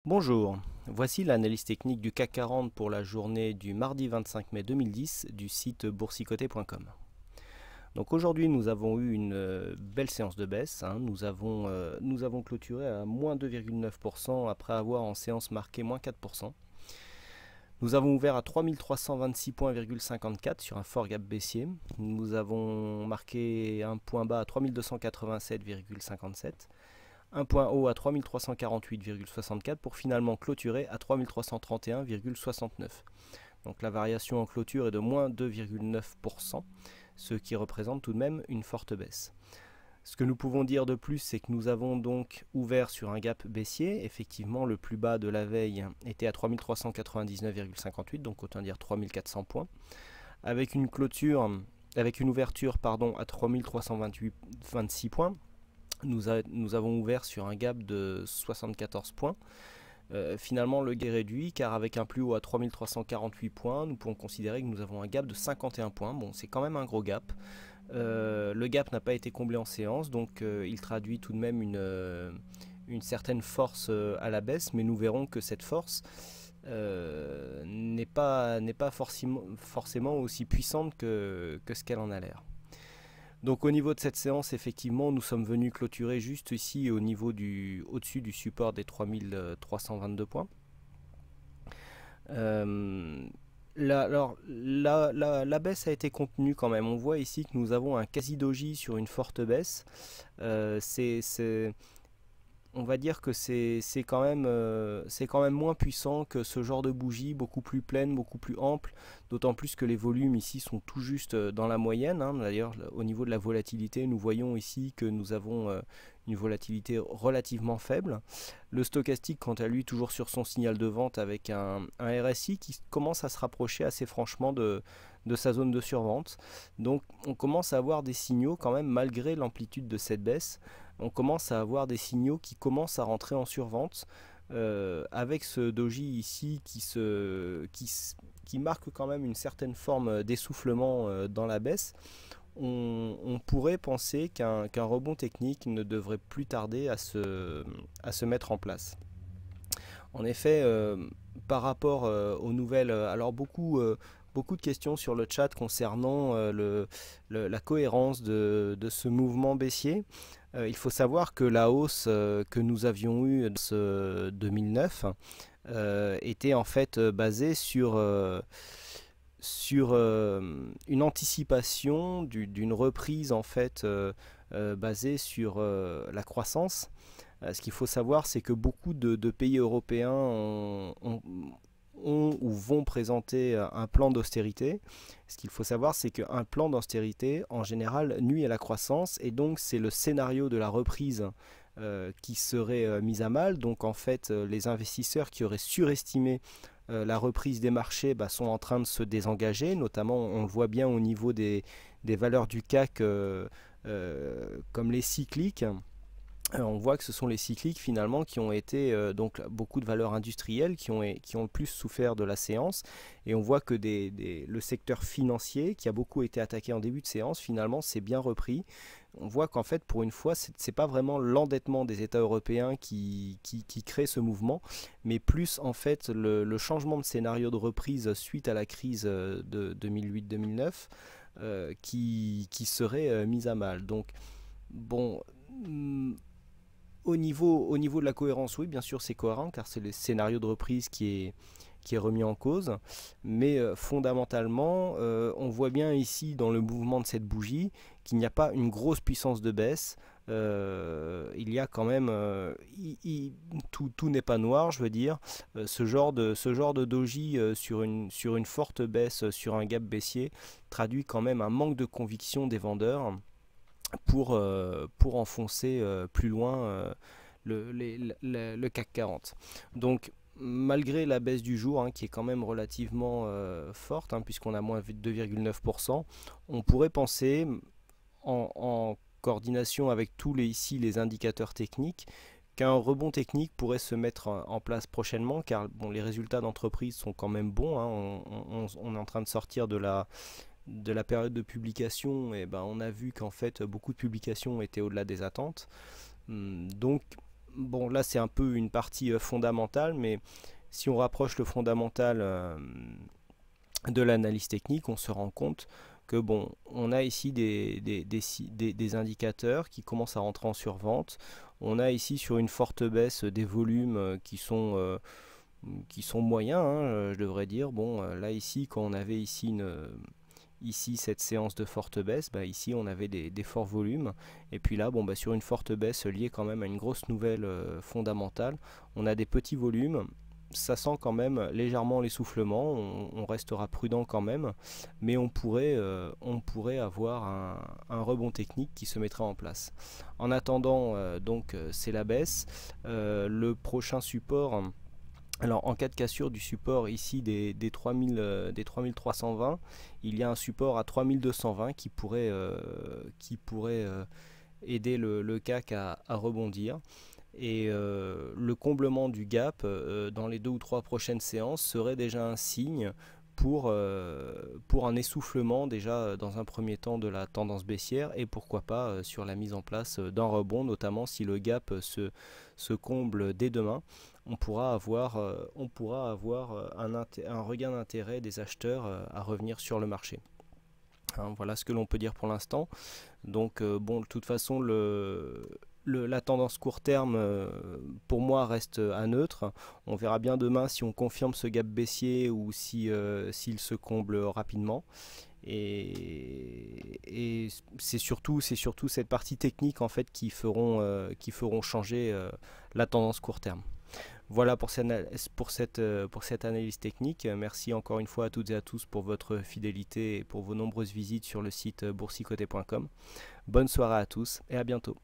Bonjour, voici l'analyse technique du CAC 40 pour la journée du mardi 25 mai 2010 du site boursicoté.com. Donc aujourd'hui nous avons eu une belle séance de baisse, nous avons clôturé à moins 2,9% après avoir en séance marqué moins 4%. Nous avons ouvert à 3326 points,54 sur un fort gap baissier. Nous avons marqué un point bas à 3287,57. Un point haut à 3348,64 pour finalement clôturer à 3331,69. Donc la variation en clôture est de moins 2,9%, ce qui représente tout de même une forte baisse. Ce que nous pouvons dire de plus, c'est que nous avons donc ouvert sur un gap baissier. Effectivement, le plus bas de la veille était à 3399,58, donc autant dire 3400 points, avec une ouverture à 3326 points. Nous avons ouvert sur un gap de 74 points. Finalement, le gain est réduit car avec un plus haut à 3348 points, nous pouvons considérer que nous avons un gap de 51 points. Bon, c'est quand même un gros gap. Le gap n'a pas été comblé en séance, donc il traduit tout de même une certaine force à la baisse, mais nous verrons que cette force n'est pas forcément aussi puissante que ce qu'elle en a l'air. Donc au niveau de cette séance, effectivement, nous sommes venus clôturer juste ici au-dessus du support des 3322 points. La baisse a été contenue quand même. On voit ici que nous avons un quasi-doji sur une forte baisse. On va dire que c'est quand même moins puissant que ce genre de bougie, beaucoup plus pleine, beaucoup plus ample, d'autant plus que les volumes ici sont tout juste dans la moyenne. D'ailleurs, au niveau de la volatilité, nous voyons ici que nous avons une volatilité relativement faible. Le stochastique, quant à lui, toujours sur son signal de vente avec un RSI qui commence à se rapprocher assez franchement de sa zone de survente. Donc on commence à avoir des signaux quand même, malgré l'amplitude de cette baisse, on commence à avoir des signaux qui commencent à rentrer en survente, avec ce doji ici qui marque quand même une certaine forme d'essoufflement dans la baisse. On pourrait penser qu'un rebond technique ne devrait plus tarder à se mettre en place. En effet, par rapport aux nouvelles, alors beaucoup de questions sur le chat concernant la cohérence de ce mouvement baissier. Il faut savoir que la hausse que nous avions eue en 2009 était en fait basée sur une anticipation d'une reprise en fait basée sur la croissance. Ce qu'il faut savoir, c'est que beaucoup de pays européens ont ou vont présenter un plan d'austérité. Ce qu'il faut savoir, c'est qu'un plan d'austérité, en général, nuit à la croissance, et donc c'est le scénario de la reprise qui serait mis à mal. Donc en fait, les investisseurs qui auraient surestimé la reprise des marchés sont en train de se désengager, notamment on le voit bien au niveau des valeurs du CAC comme les cycliques. On voit que ce sont les cycliques finalement qui ont été donc beaucoup de valeurs industrielles qui ont le plus souffert de la séance, et on voit que le secteur financier qui a beaucoup été attaqué en début de séance finalement s'est bien repris. On voit qu'en fait pour une fois c'est pas vraiment l'endettement des États européens qui crée ce mouvement, mais plus en fait le changement de scénario de reprise suite à la crise de 2008-2009 qui serait mise à mal. Donc bon, au niveau de la cohérence, oui, bien sûr, c'est cohérent car c'est le scénario de reprise qui est remis en cause. Mais fondamentalement, on voit bien ici dans le mouvement de cette bougie qu'il n'y a pas une grosse puissance de baisse. Il y a quand même, tout n'est pas noir, je veux dire. Ce genre de doji sur une forte baisse, sur un gap baissier, traduit quand même un manque de conviction des vendeurs pour enfoncer plus loin le CAC 40. Donc malgré la baisse du jour qui est quand même relativement forte, puisqu'on a moins 2,9%, on pourrait penser en coordination avec tous les indicateurs techniques qu'un rebond technique pourrait se mettre en place prochainement, car bon, les résultats d'entreprise sont quand même bons. On est en train de sortir de la période de publication, et on a vu qu'en fait beaucoup de publications étaient au-delà des attentes. Donc bon, là c'est un peu une partie fondamentale, mais si on rapproche le fondamental de l'analyse technique, on se rend compte que bon, on a ici des indicateurs qui commencent à rentrer en survente. On a ici sur une forte baisse des volumes qui sont moyens, hein, je devrais dire. Bon, là ici, quand on avait ici cette séance de forte baisse, bah, ici on avait des forts volumes, et puis là bon, bah, sur une forte baisse liée quand même à une grosse nouvelle fondamentale, on a des petits volumes. Ça sent quand même légèrement l'essoufflement, on restera prudent quand même, mais on pourrait avoir un rebond technique qui se mettra en place. En attendant, c'est la baisse. Le prochain support, alors en cas de cassure du support ici des 3320, il y a un support à 3220 qui pourrait aider le CAC à rebondir. Et le comblement du gap dans les 2 ou 3 prochaines séances serait déjà un signe pour un essoufflement déjà dans un premier temps de la tendance baissière, et pourquoi pas sur la mise en place d'un rebond, notamment si le gap se comble dès demain. On pourra avoir un regain d'intérêt des acheteurs à revenir sur le marché. Hein, voilà ce que l'on peut dire pour l'instant. Donc bon, de toute façon, la tendance court terme pour moi reste à neutre. On verra bien demain si on confirme ce gap baissier ou s'il se comble rapidement. Et c'est surtout cette partie technique en fait qui feront changer la tendance court terme. Voilà pour cette analyse technique. Merci encore une fois à toutes et à tous pour votre fidélité et pour vos nombreuses visites sur le site boursicoté.com. Bonne soirée à tous et à bientôt.